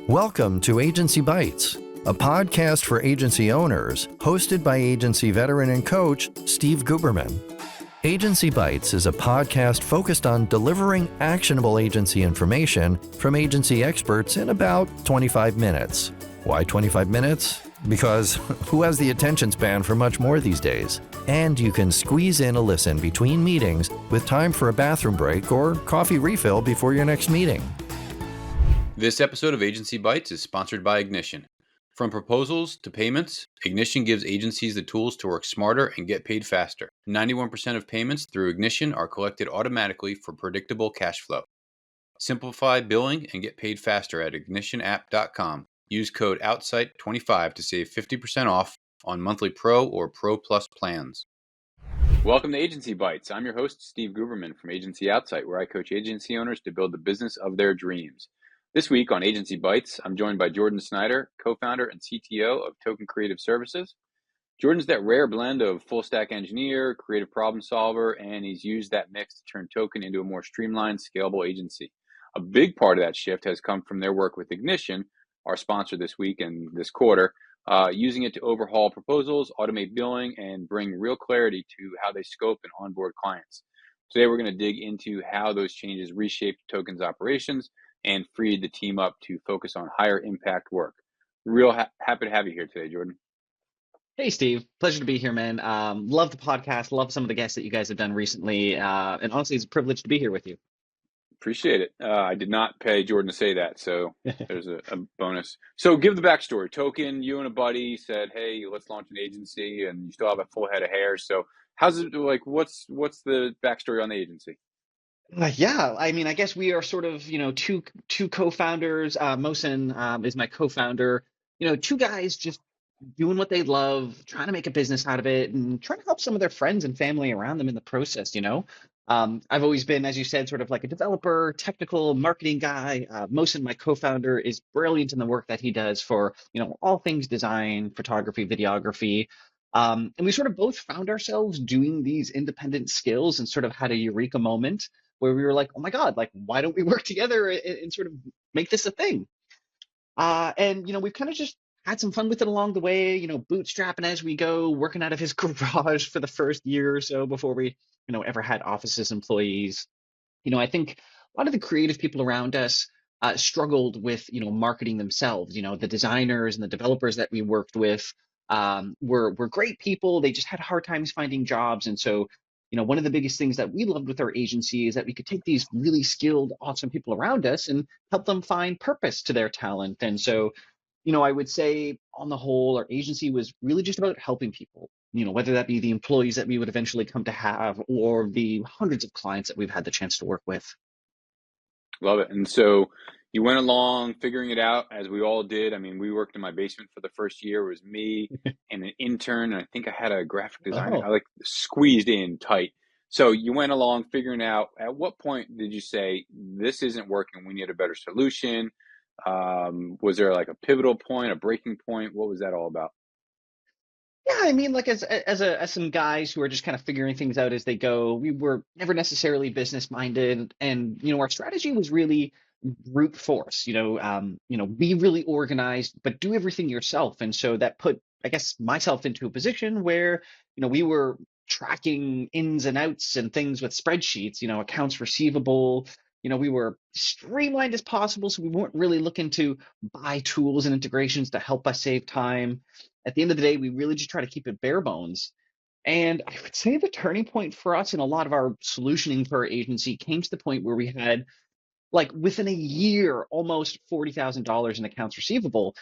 Welcome to Agency Bytes, a podcast for agency owners, hosted by agency veteran and coach Steve Guberman. Agency Bytes is a podcast focused on delivering actionable agency information from agency experts in about 25 minutes. Why 25 minutes? Because who has the attention span for much more these days? And you can squeeze in a listen between meetings with time for a bathroom break or coffee refill before your next meeting. This episode of Agency Bytes is sponsored by Ignition. From proposals to payments, Ignition gives agencies the tools to work smarter and get paid faster. 91% of payments through Ignition are collected automatically for predictable cash flow. Simplify billing and get paid faster at ignitionapp.com. Use code OUTSIGHT25 to save 50% off on monthly Pro or Pro Plus plans. Welcome to Agency Bytes. I'm your host, Steve Guberman from Agency Outsight, where I coach agency owners to build the business of their dreams. This week on Agency Bytes, I'm joined by Jordan Snider, co-founder and CTO of Token Creative Services. Jordan's that rare blend of full-stack engineer, creative problem solver, and he's used that mix to turn Token into a more streamlined, scalable agency. A big part of that shift has come from their work with Ignition, our sponsor this week and this quarter, using it to overhaul proposals, automate billing, and bring real clarity to how they scope and onboard clients. Today, we're going to dig into how those changes reshaped Token's operations and freed the team up to focus on higher impact work. Real happy to have you here today, Jordan. Hey, Steve. Pleasure to be here, man. Love the podcast. Love some of the guests that you guys have done recently. And honestly, it's a privilege to be here with you. Appreciate it. I did not pay Jordan to say that, so there's a bonus. So give the backstory. Token, you and a buddy said, hey, let's launch an agency, and you still have a full head of hair. So how's it, like, what's the backstory on the agency? Yeah, I mean, I guess we are sort of, two co-founders. Mosin is my co-founder. Two guys just doing what they love, trying to make a business out of it, and trying to help some of their friends and family around them in the process. I've always been, as you said, sort of like a developer, technical marketing guy. Mosin, my co-founder, is brilliant in the work that he does for, all things design, photography, videography. And we sort of both found ourselves doing these independent skills and sort of had a eureka moment where we were like, oh my God, like, why don't we work together and sort of make this a thing? And we've kind of just had some fun with it along the way, bootstrapping as we go, working out of his garage for the first year or so before we, ever had offices employees. I think a lot of the creative people around us struggled with, marketing themselves. The designers and the developers that we worked with were great people. They just had hard times finding jobs. And so, one of the biggest things that we loved with our agency is that we could take these really skilled, awesome people around us and help them find purpose to their talent. And so, I would say on the whole, our agency was really just about helping people, whether that be the employees that we would eventually come to have or the hundreds of clients that we've had the chance to work with. Love it. And so you went along figuring it out, as we all did. I mean, we worked in my basement for the first year. It was me and an intern, and I think I had a graphic designer. I squeezed in tight. So you went along figuring out, at what point did you say, this isn't working, we need a better solution? Was there like a pivotal point, a breaking point? What was that all about? Yeah, I mean, like as some guys who are just kind of figuring things out as they go, we were never necessarily business minded, and our strategy was really brute force. Be really organized, but do everything yourself. And so that put, I guess, myself into a position where we were tracking ins and outs and things with spreadsheets. Accounts receivable. We were streamlined as possible, so we weren't really looking to buy tools and integrations to help us save time. At the end of the day, we really just try to keep it bare bones. And I would say the turning point for us in a lot of our solutioning for our agency came to the point where we had, like, within a year, almost $40,000 in accounts receivable,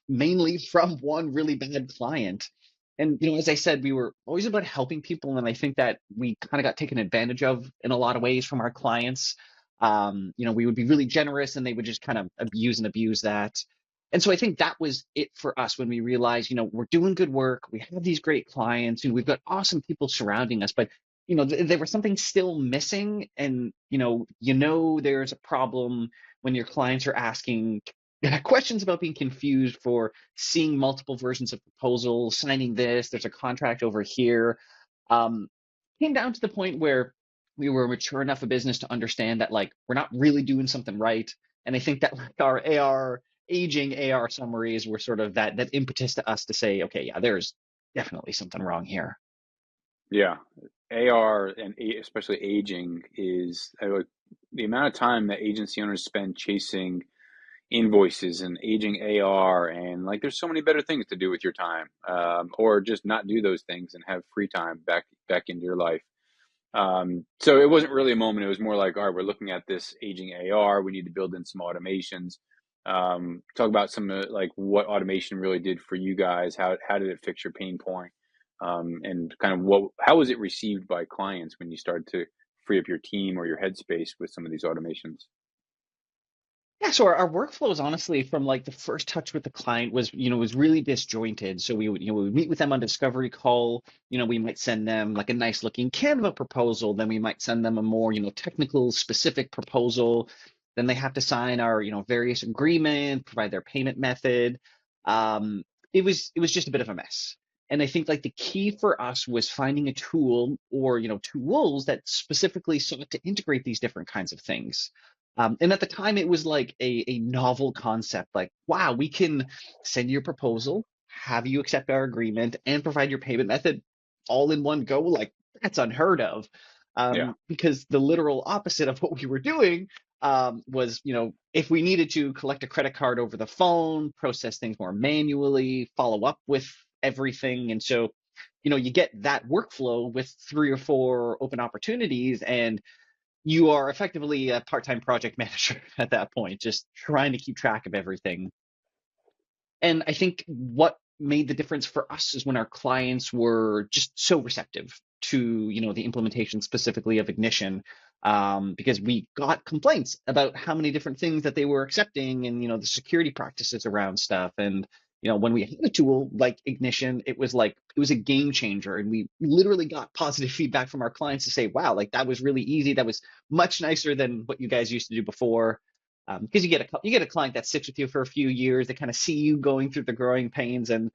mainly from one really bad client. And, as I said, we were always about helping people. And I think that we kind of got taken advantage of in a lot of ways from our clients. We would be really generous and they would just kind of abuse that. And so I think that was it for us when we realized, we're doing good work. We have these great clients and we've got awesome people surrounding us, but, there was something still missing. And, there's a problem when your clients are asking questions about being confused for seeing multiple versions of proposals, signing this, there's a contract over here. Came down to the point where we were mature enough a business to understand that, like, we're not really doing something right. And I think that, like, our AR aging AR summaries were sort of that impetus to us to say, okay, yeah, there's definitely something wrong here. Yeah. AR and especially aging is like the amount of time that agency owners spend chasing invoices and aging AR, and like there's so many better things to do with your time, or just not do those things and have free time back into your life. So it wasn't really a moment. It was more like, all right, we're looking at this aging AR. We need to build in some automations. Talk about some of like what automation really did for you guys. How did it fix your pain point? And kind of how was it received by clients when you started to free up your team or your headspace with some of these automations? Yeah, so our workflows, honestly, from like the first touch with the client was, was really disjointed. So we would meet with them on discovery call. We might send them like a nice looking Canva proposal. Then we might send them a more, technical specific proposal. Then they have to sign our, various agreement, provide their payment method. Um, it was just a bit of a mess. And I think like the key for us was finding a tool or, tools that specifically sought to integrate these different kinds of things. And at the time, it was like a novel concept. Like, wow, we can send you a proposal, have you accept our agreement, and provide your payment method all in one go. Like, that's unheard of. Yeah. Because the literal opposite of what we were doing was, if we needed to collect a credit card over the phone, process things more manually, follow up with everything. And so, you get that workflow with 3 or 4 open opportunities, and you are effectively a part-time project manager at that point, just trying to keep track of everything. And I think what made the difference for us is when our clients were just so receptive to, the implementation specifically of Ignition, because we got complaints about how many different things that they were accepting and, the security practices around stuff. And, when we had a tool like Ignition, it was a game changer. And we literally got positive feedback from our clients to say, wow, like that was really easy. That was much nicer than what you guys used to do before, because you get a client that sticks with you for a few years. They kind of see you going through the growing pains. And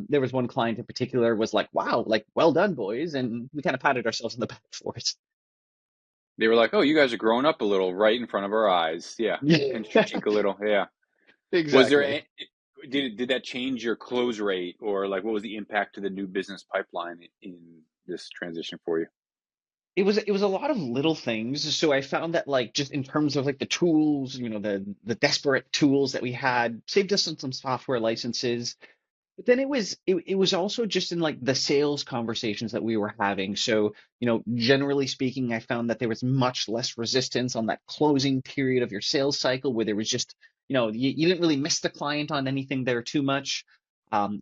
there was one client in particular was like, "Wow, like well done, boys," and we kind of patted ourselves on the back for it. They were like, "Oh, you guys are growing up a little right in front of our eyes." Yeah. Pinch your Yeah, cheek a little. Yeah. Was there exactly. a, did that change your close rate, or like what was the impact to the new business pipeline in this transition for you? It was a lot of little things. So I found that like just in terms of like the tools, the desperate tools that we had saved us on some software licenses. But then it was also just in like the sales conversations that we were having. So, generally speaking, I found that there was much less resistance on that closing period of your sales cycle where there was just, you didn't really miss the client on anything there too much.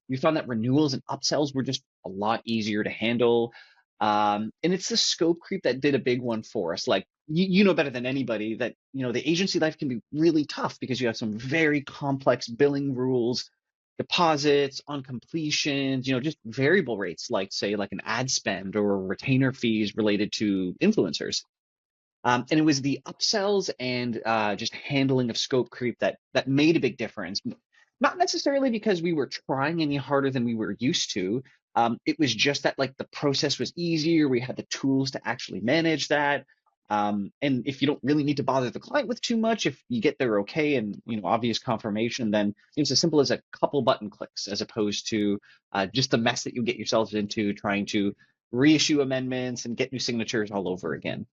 We found that renewals and upsells were just a lot easier to handle. And it's the scope creep that did a big one for us. Like, you know better than anybody that, the agency life can be really tough because you have some very complex billing rules, deposits on completions, just variable rates like say like an ad spend or retainer fees related to influencers. And it was the upsells and just handling of scope creep that made a big difference. Not necessarily because we were trying any harder than we were used to. It was just that like the process was easier. We had the tools to actually manage that. And if you don't really need to bother the client with too much, if you get their okay and obvious confirmation, then it's as simple as a couple button clicks, as opposed to just the mess that you get yourselves into trying to reissue amendments and get new signatures all over again.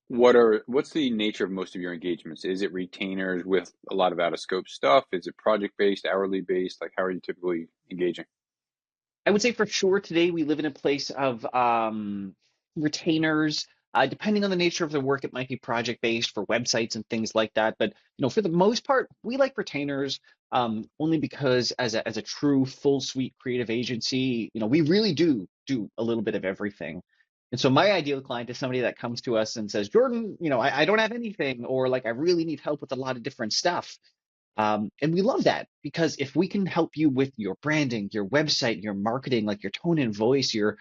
What's the nature of most of your engagements? Is it retainers with a lot of out of scope stuff? Is it project based, hourly based? Like how are you typically engaging? I would say for sure today we live in a place of retainers. Depending on the nature of the work, it might be project based for websites and things like that. But for the most part, we like retainers only because as a true full suite creative agency, we really do a little bit of everything. And so my ideal client is somebody that comes to us and says, Jordan, I don't have anything, or like I really need help with a lot of different stuff. And we love that because if we can help you with your branding, your website, your marketing, like your tone and voice, your,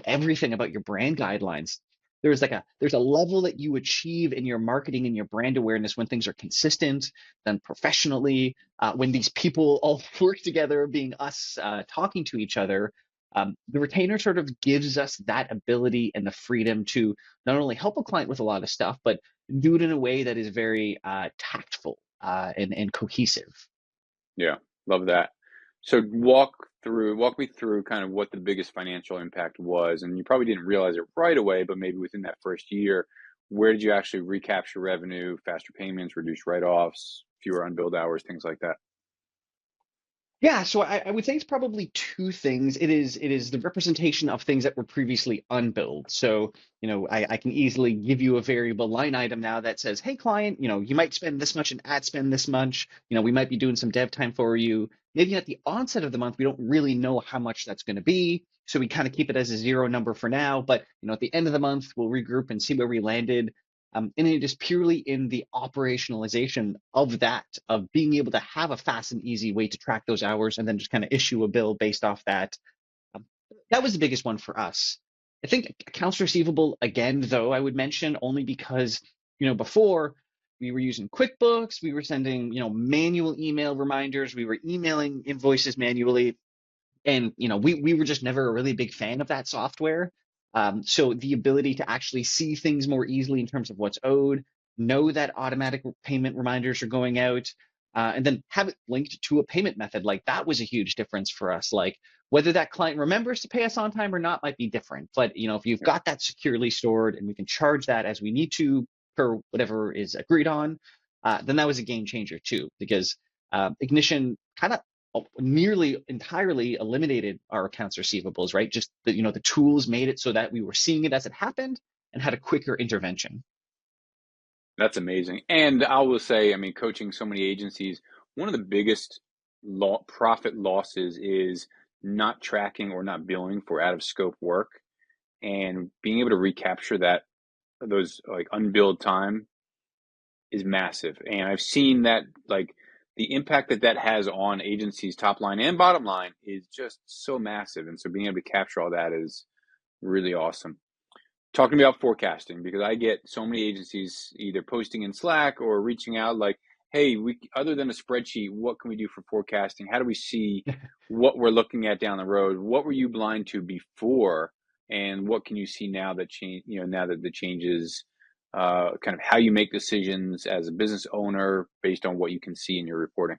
everything about your brand guidelines, there's a level that you achieve in your marketing and your brand awareness when things are consistent, done professionally, when these people all work together, being us talking to each other. The retainer sort of gives us that ability and the freedom to not only help a client with a lot of stuff, but do it in a way that is very tactful and cohesive. Yeah, love that. So walk me through kind of what the biggest financial impact was, and you probably didn't realize it right away, but maybe within that first year, where did you actually recapture revenue, faster payments, reduced write-offs, fewer unbilled hours, things like that? Yeah, so I would say it's probably two things. It is the representation of things that were previously unbilled. So, I can easily give you a variable line item now that says, hey, client, you might spend this much in ad spend this much. We might be doing some dev time for you. Maybe at the onset of the month, we don't really know how much that's going to be. So we kind of keep it as a zero number for now. But, at the end of the month, we'll regroup and see where we landed. And it is purely in the operationalization of that, of being able to have a fast and easy way to track those hours and then just kind of issue a bill based off that. Um, that was the biggest one for us. I think accounts receivable, again, though, I would mention only because, before we were using QuickBooks, we were sending, manual email reminders, we were emailing invoices manually, and we were just never a really big fan of that software. So the ability to actually see things more easily in terms of what's owed, know that automatic payment reminders are going out, and then have it linked to a payment method, like that was a huge difference for us. Like whether that client remembers to pay us on time or not might be different, but if you've got that securely stored and we can charge that as we need to per whatever is agreed on, then that was a game changer too, because Ignition kind of nearly entirely eliminated our accounts receivables, right? Just the tools made it so that we were seeing it as it happened and had a quicker intervention. That's amazing. And I will say, I mean, coaching so many agencies, one of the biggest profit losses is not tracking or not billing for out of scope work, and being able to recapture those like unbilled time is massive. And I've seen that, like, the impact that has on agencies top line and bottom line is just so massive. And so being able to capture all that is really awesome. Talking about forecasting, because I get so many agencies either posting in Slack or reaching out like, hey, we other than a spreadsheet, what can we do for forecasting? How do we see what we're looking at down the road? What were you blind to before, and what can you see now that change, now that the changes, kind of how you make decisions as a business owner based on what you can see in your reporting?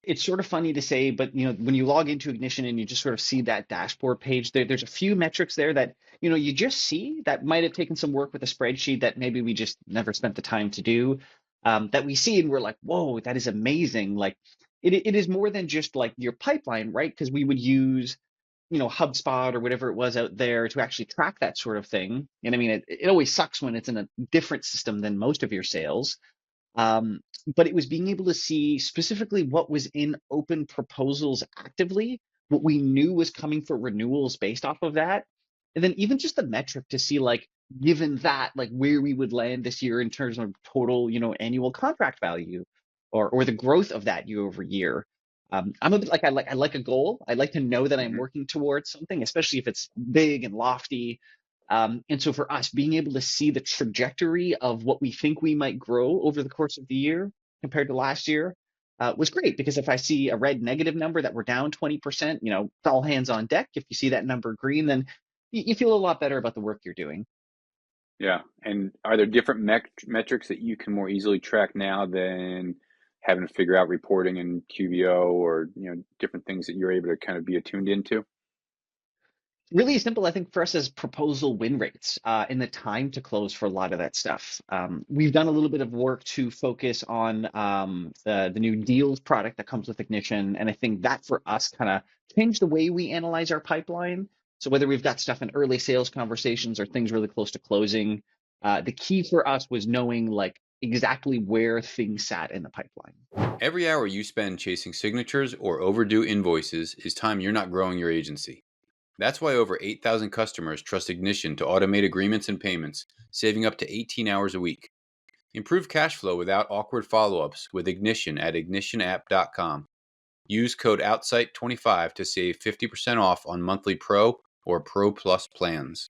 It's sort of funny to say, but when you log into Ignition and you just sort of see that dashboard page, there's a few metrics there that you just see that might have taken some work with a spreadsheet that maybe we just never spent the time to do. That we see and we're like, whoa, that is amazing. Like it is more than just like your pipeline, right? Because we would use HubSpot or whatever it was out there to actually track that sort of thing. And I mean, it always sucks when it's in a different system than most of your sales. Um, but it was being able to see specifically what was in open proposals actively, what we knew was coming for renewals based off of that. And then even just the metric to see, like, given that, like where we would land this year in terms of total, annual contract value or the growth of that year over year. I'm a bit like I like a goal. I like to know that I'm Hmm. working towards something, especially if it's big and lofty. And so for us, being able to see the trajectory of what we think we might grow over the course of the year compared to last year was great, because if I see a red negative number that we're down 20%, it's all hands on deck. If you see that number green, then you feel a lot better about the work you're doing. Yeah. And are there different metrics that you can more easily track now than having to figure out reporting in QBO, or, different things that you're able to kind of be attuned into? Really simple, I think, for us as proposal win rates and the time to close for a lot of that stuff. We've done a little bit of work to focus on the new deals product that comes with Ignition, and I think that for us kind of changed the way we analyze our pipeline. So whether we've got stuff in early sales conversations or things really close to closing, the key for us was knowing like exactly where things sat in the pipeline. Every hour you spend chasing signatures or overdue invoices is time you're not growing your agency. That's why over 8,000 customers trust Ignition to automate agreements and payments, saving up to 18 hours a week. Improve cash flow without awkward follow-ups with Ignition at ignitionapp.com. Use code OUTSIGHT25 to save 50% off on monthly Pro or Pro Plus plans.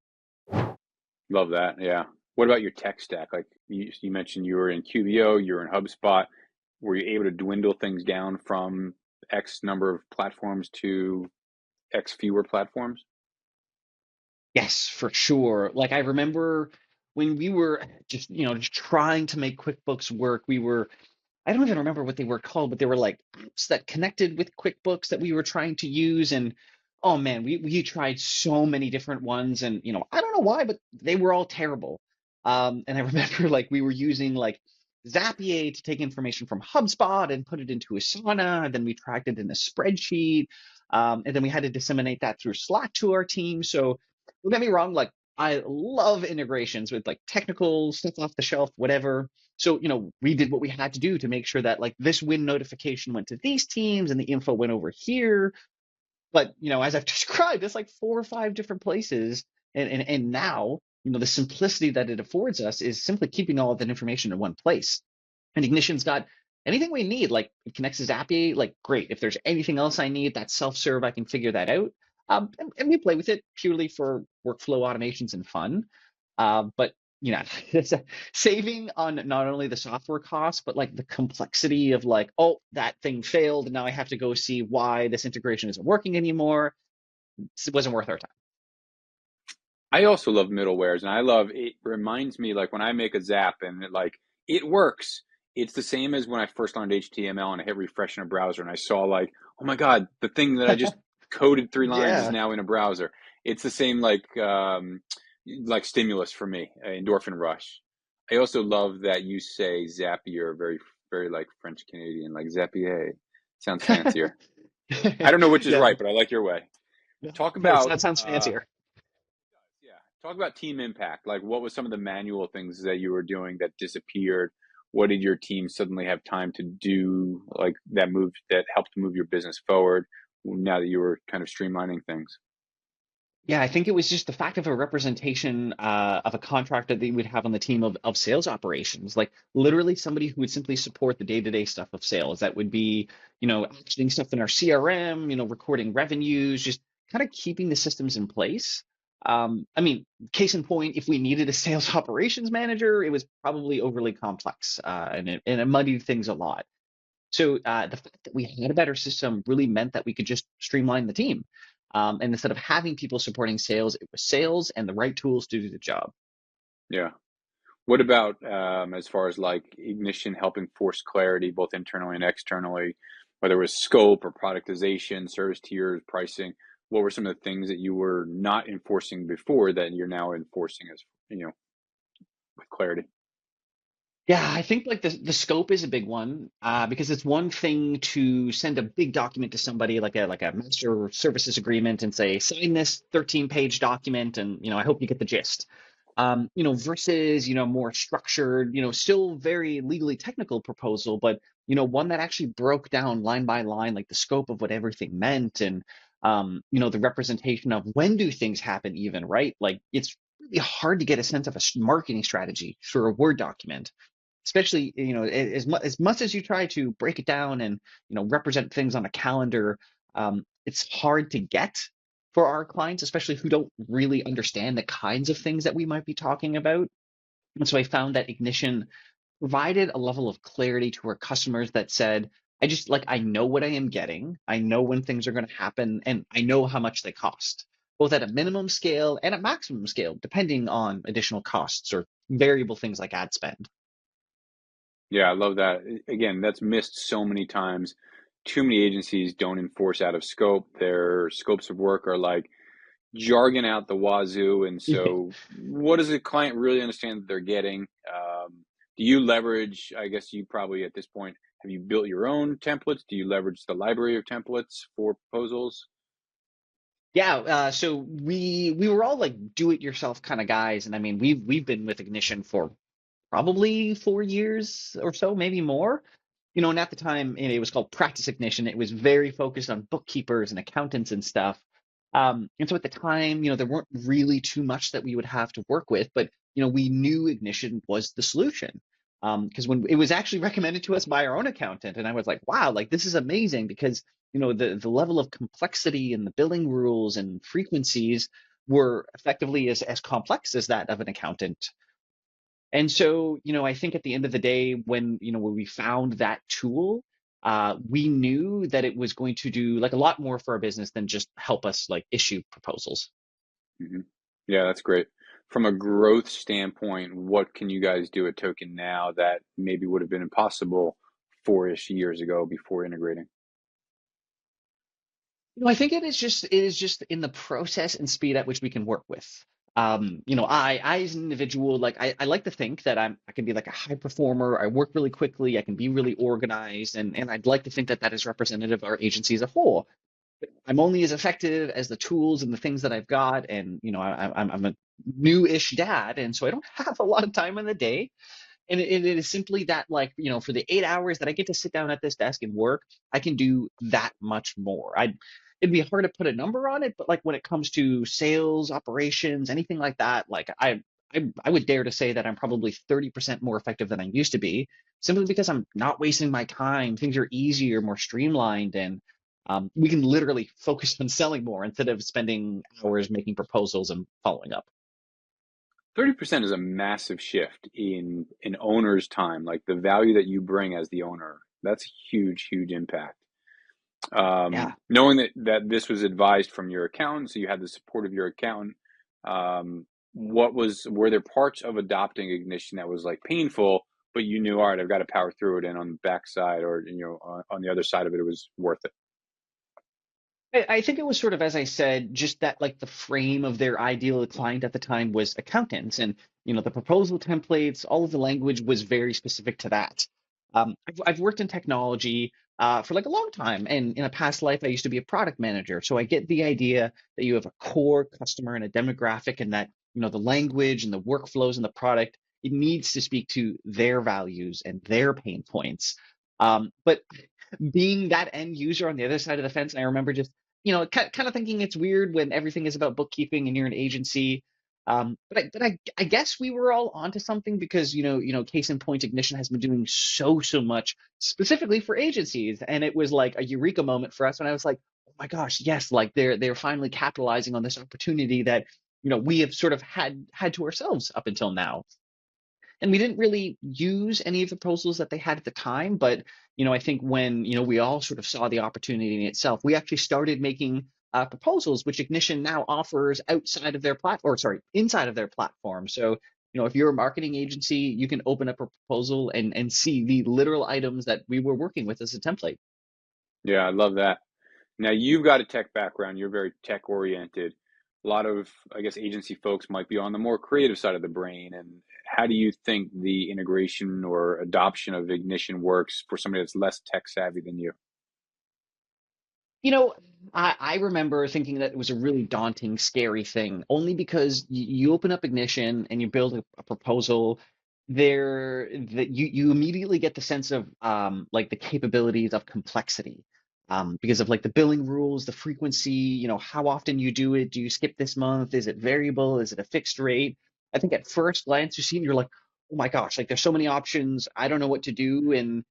Love that. Yeah. What about your tech stack? Like you mentioned, you were in QBO, you were in HubSpot. Were you able to dwindle things down from X number of platforms to X fewer platforms? Yes, for sure. Like I remember when we were just trying to make QuickBooks work, we were I don't even remember what they were called, but they were like apps that connected with QuickBooks that we were trying to use. And oh man, we tried so many different ones, and I don't know why, but they were all terrible. And I remember like we were using like Zapier to take information from HubSpot and put it into Asana, and then we tracked it in a spreadsheet. And then we had to disseminate that through Slack to our team. So don't get me wrong, like I love integrations with like technical stuff off the shelf, whatever. So, we did what we had to do to make sure that like this win notification went to these teams and the info went over here. But, as I've described, it's like 4 or 5 different places. And now, the simplicity that it affords us is simply keeping all of that information in one place. And Ignition's got anything we need, like it connects to Zapier, like great. If there's anything else I need, that's self-serve, I can figure that out. And we play with it purely for workflow automations and fun. But it's saving on not only the software costs, but like the complexity of like, oh, that thing failed, and now I have to go see why this integration isn't working anymore. It wasn't worth our time. I also love middlewares, and I love it. Reminds me, like when I make a Zap and it works. It's the same as when I first learned HTML and I hit refresh in a browser and I saw like, oh my God, the thing that I just coded 3 lines is Yeah. now in a browser. It's the same like stimulus for me, endorphin rush. I also love that you say Zapier, very very like French Canadian, like Zapier. Sounds fancier. I don't know which is Yeah. right, but I like your way. Talk Nice. about That sounds fancier. yeah. Talk about team impact. Like, what was some of the manual things that you were doing that disappeared? What did your team suddenly have time to do, like that helped move your business forward now that you were kind of streamlining things? Yeah, I think it was just the fact of a representation of a contractor that they would have on the team of sales operations, like literally somebody who would simply support the day-to-day stuff of sales. That would be, actioning stuff in our CRM, recording revenues, just kind of keeping the systems in place. I mean, case in point, if we needed a sales operations manager, it was probably overly complex, and it muddied things a lot. So the fact that we had a better system really meant that we could just streamline the team. And instead of having people supporting sales, it was sales and the right tools to do the job. Yeah. What about as far as like Ignition helping force clarity both internally and externally, whether it was scope or productization, service tiers, pricing? What were some of the things that you were not enforcing before that you're now enforcing as with clarity? Yeah, I think like the scope is a big one because it's one thing to send a big document to somebody like a master services agreement and say sign this 13-page document and I hope you get the gist. Versus more structured, still very legally technical proposal, but one that actually broke down line by line like the scope of what everything meant and the representation of when do things happen even, right? Like it's really hard to get a sense of a marketing strategy for a Word document, especially as much as you try to break it down and represent things on a calendar. It's hard to get for our clients, especially who don't really understand the kinds of things that we might be talking about. And so I found that Ignition provided a level of clarity to our customers that said, I know what I am getting, I know when things are going to happen, and I know how much they cost, both at a minimum scale and at maximum scale, depending on additional costs or variable things like ad spend. Yeah, I love that. Again, that's missed so many times. Too many agencies don't enforce out of scope. Their scopes of work are like jargon out the wazoo. And so, what does the client really understand that they're getting? Do you leverage, I guess you probably at this point, have you built your own templates? Do you leverage the library of templates for proposals? Yeah, so we were all like do-it-yourself kind of guys, and I mean we've been with Ignition for probably 4 years or so, maybe more. And at the time, it was called Practice Ignition. It was very focused on bookkeepers and accountants and stuff. And so at the time, there weren't really too much that we would have to work with, but we knew Ignition was the solution. Because when it was actually recommended to us by our own accountant, and I was like, wow, like this is amazing because the level of complexity and the billing rules and frequencies were effectively as complex as that of an accountant. And so, I think at the end of the day, when we found that tool, we knew that it was going to do like a lot more for our business than just help us like issue proposals. Hmm. Yeah, that's great. From a growth standpoint, what can you guys do at Token now that maybe would have been impossible 4-ish years ago before integrating? I think it is just in the process and speed at which we can work with. I as an individual, like I like to think that I can be like a high performer. I work really quickly. I can be really organized, and I'd like to think that that is representative of our agency as a whole. I'm only as effective as the tools and the things that I've got, and I'm a new-ish dad, and so I don't have a lot of time in the day. And it is simply that, like, for the 8 hours that I get to sit down at this desk and work, I can do that much more. It'd be hard to put a number on it, but like when it comes to sales, operations, anything like that, like I would dare to say that I'm probably 30% more effective than I used to be, simply because I'm not wasting my time. Things are easier, more streamlined, and we can literally focus on selling more instead of spending hours making proposals and following up. 30% is a massive shift in an owner's time, like the value that you bring as the owner. That's a huge, huge impact. Yeah. Knowing that this was advised from your accountant, so you had the support of your accountant. Were there parts of adopting Ignition that was like painful, but you knew, all right, I've got to power through it, and on the backside, or on the other side of it, it was worth it. I think it was sort of, as I said, just that like the frame of their ideal client at the time was accountants, and the proposal templates, all of the language was very specific to that. I've worked in technology for like a long time, and in a past life, I used to be a product manager. So I get the idea that you have a core customer and a demographic, and that the language and the workflows and the product, it needs to speak to their values and their pain points. But being that end user on the other side of the fence, I remember just, kind of thinking it's weird when everything is about bookkeeping and you're an agency. But I guess we were all onto something because, case in point, Ignition has been doing so much specifically for agencies. And it was like a eureka moment for us when I was like, oh my gosh, yes, like they're finally capitalizing on this opportunity that, we have sort of had to ourselves up until now. And we didn't really use any of the proposals that they had at the time, but I think when we all sort of saw the opportunity in itself, we actually started making proposals, which Ignition now offers outside of their platform, or sorry, inside of their platform. So if you're a marketing agency, you can open up a proposal and see the literal items that we were working with as a template. Yeah, I love that. Now you've got a tech background. You're very tech oriented. A lot of, I guess, agency folks might be on the more creative side of the brain. And how do you think the integration or adoption of Ignition works for somebody that's less tech savvy than you? You know, I remember thinking that it was a really daunting, scary thing, only because you open up Ignition and you build a proposal there that you immediately get the sense of like the capabilities of complexity. Because of like the billing rules, the frequency, how often you do it. Do you skip this month? Is it variable? Is it a fixed rate? I think at first glance you see it, you're like, oh my gosh, like there's so many options. I don't know what to do. And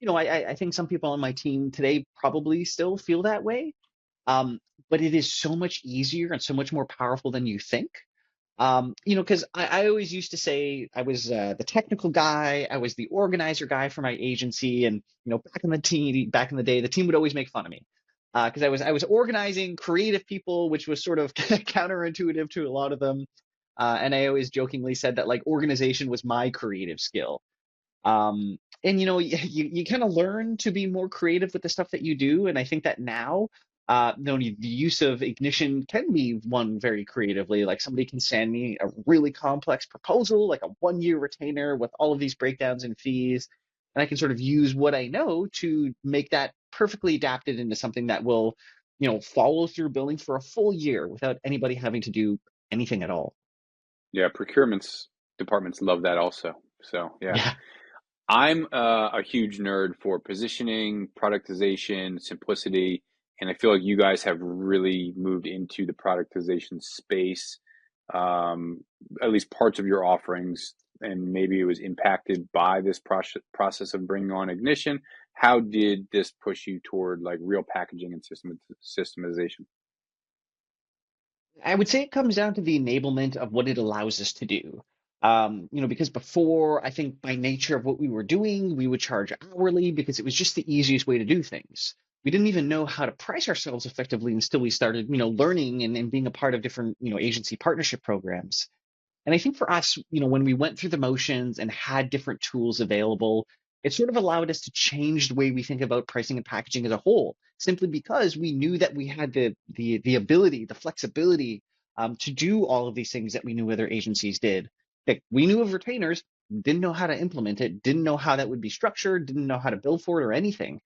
I think some people on my team today probably still feel that way. Um, but it is so much easier and so much more powerful than you think. Because I always used to say I was the technical guy, I was the organizer guy for my agency, and back in the day, the team would always make fun of me because I was organizing creative people, which was sort of counterintuitive to a lot of them. And I always jokingly said that like organization was my creative skill. And you kind of learn to be more creative with the stuff that you do, and I think that now the use of Ignition can be one very creatively. Like somebody can send me a really complex proposal, like a 1 year retainer with all of these breakdowns and fees, and I can sort of use what I know to make that perfectly adapted into something that will follow through billing for a full year without anybody having to do anything at all. Yeah, procurements departments love that also. So yeah. Yeah. I'm a huge nerd for positioning, productization, simplicity, and I feel like you guys have really moved into the productization space, um, at least parts of your offerings, and maybe it was impacted by this process of bringing on Ignition. How did this push you toward like real packaging and systemization? I would say it comes down to the enablement of what it allows us to do. Because before, I think by nature of what we were doing, we would charge hourly because it was just the easiest way to do things. We didn't even know how to price ourselves effectively until we started, learning and being a part of different, agency partnership programs. And I think for us, when we went through the motions and had different tools available, it sort of allowed us to change the way we think about pricing and packaging as a whole, simply because we knew that we had the ability, the flexibility to do all of these things that we knew other agencies did. Like, we knew of retainers, didn't know how to implement it, didn't know how that would be structured, didn't know how to bill for it or anything.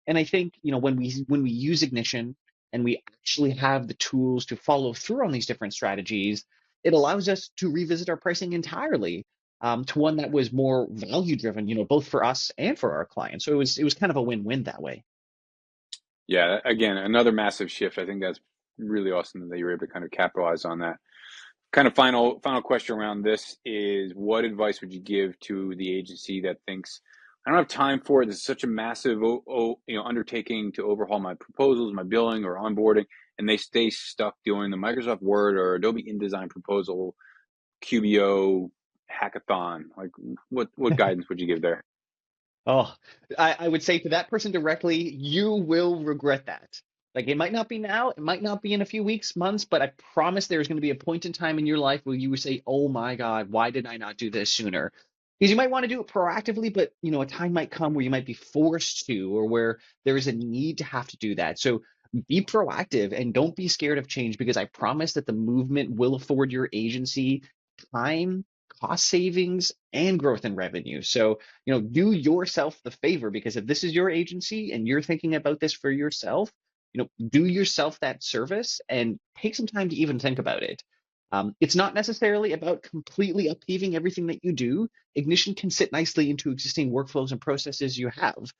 And I think, when we use Ignition and we actually have the tools to follow through on these different strategies, it allows us to revisit our pricing entirely, to one that was more value driven, both for us and for our clients. So it was kind of a win-win that way. Yeah, again, another massive shift. I think that's really awesome that you were able to kind of capitalize on that. Kind of final question around this is, what advice would you give to the agency that thinks, I don't have time for it, this is such a massive undertaking to overhaul my proposals, my billing or onboarding, and they stay stuck doing the Microsoft Word or Adobe InDesign proposal, QBO hackathon? Like, what guidance would you give there? Oh, I would say to that person directly, you will regret that. Like, it might not be now, it might not be in a few weeks, months, but I promise there's going to be a point in time in your life where you would say, oh my God, why did I not do this sooner? Because you might want to do it proactively, but a time might come where you might be forced to, or where there is a need to have to do that. So be proactive and don't be scared of change, because I promise that the movement will afford your agency time, cost savings, and growth in revenue. So, do yourself the favor, because if this is your agency and you're thinking about this for yourself, do yourself that service and take some time to even think about it. It's not necessarily about completely upheaving everything that you do. Ignition can sit nicely into existing workflows and processes you have.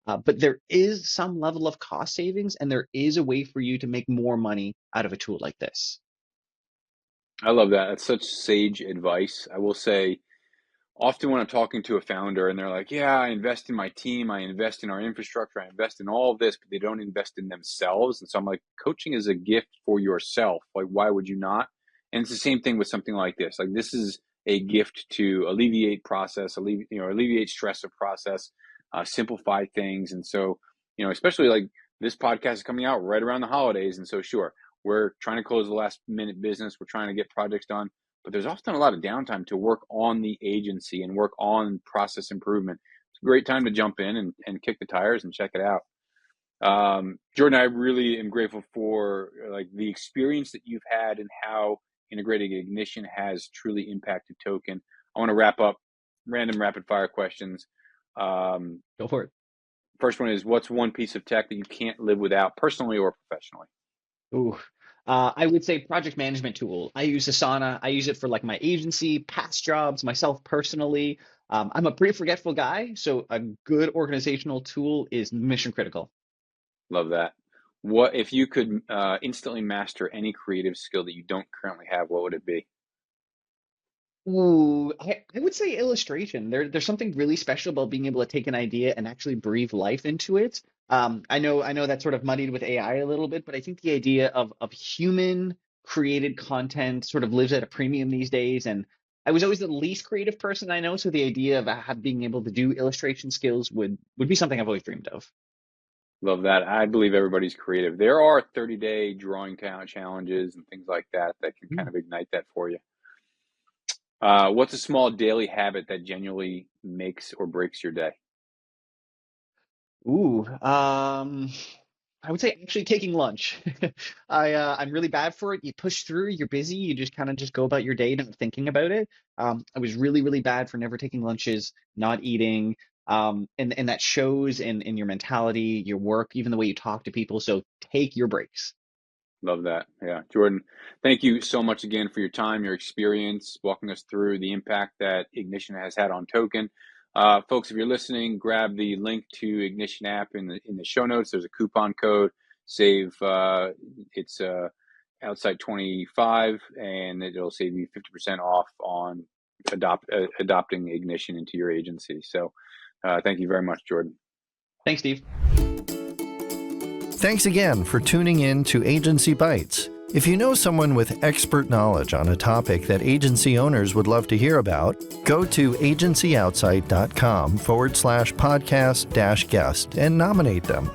But there is some level of cost savings, and there is a way for you to make more money out of a tool like this. I love that. That's such sage advice. I will say, often when I'm talking to a founder and they're like, yeah, I invest in my team, I invest in our infrastructure, I invest in all of this, but they don't invest in themselves. And so I'm like, coaching is a gift for yourself. Like, why would you not? And it's the same thing with something like this. Like, this is a gift to alleviate process, alleviate stress of process, simplify things. And so, especially like this podcast is coming out right around the holidays. And so, sure, we're trying to close the last minute business. We're trying to get projects done. But there's often a lot of downtime to work on the agency and work on process improvement. It's a great time to jump in and kick the tires and check it out. Jordan, I really am grateful for the experience that you've had and how integrating Ignition has truly impacted Token. I want to wrap up random rapid fire questions. Go for it. First one is, what's one piece of tech that you can't live without, personally or professionally? Ooh. I would say project management tool. I use Asana. I use it for my agency, past jobs, myself personally. I'm a pretty forgetful guy, so a good organizational tool is mission critical. Love that. What if you could instantly master any creative skill that you don't currently have? What would it be? Ooh, I would say illustration. There's something really special about being able to take an idea and actually breathe life into it. I know that's sort of muddied with AI a little bit, but I think the idea of human created content sort of lives at a premium these days. And I was always the least creative person I know, so the idea of being able to do illustration skills would be something I've always dreamed of. Love that. I believe everybody's creative. There are 30-day drawing talent challenges and things like that can kind of ignite that for you. What's a small daily habit that genuinely makes or breaks your day? Ooh, I would say actually taking lunch. I'm really bad for it. You push through, you're busy, you just kind of just go about your day not thinking about it. I was really, really bad for never taking lunches, not eating. And that shows in your mentality, your work, even the way you talk to people. So take your breaks. Love that. Yeah. Jordan, thank you so much again for your time, your experience, walking us through the impact that Ignition has had on Token. Folks, if you're listening, grab the link to Ignition app in the show notes. There's a coupon code, save, it's Outside 25, and it'll save you 50% off on adopting Ignition into your agency. So thank you very much, Jordan. Thanks, Steve. Thanks again for tuning in to Agency Bytes. If you know someone with expert knowledge on a topic that agency owners would love to hear about, go to agencyoutsight.com/podcast-guest and nominate them.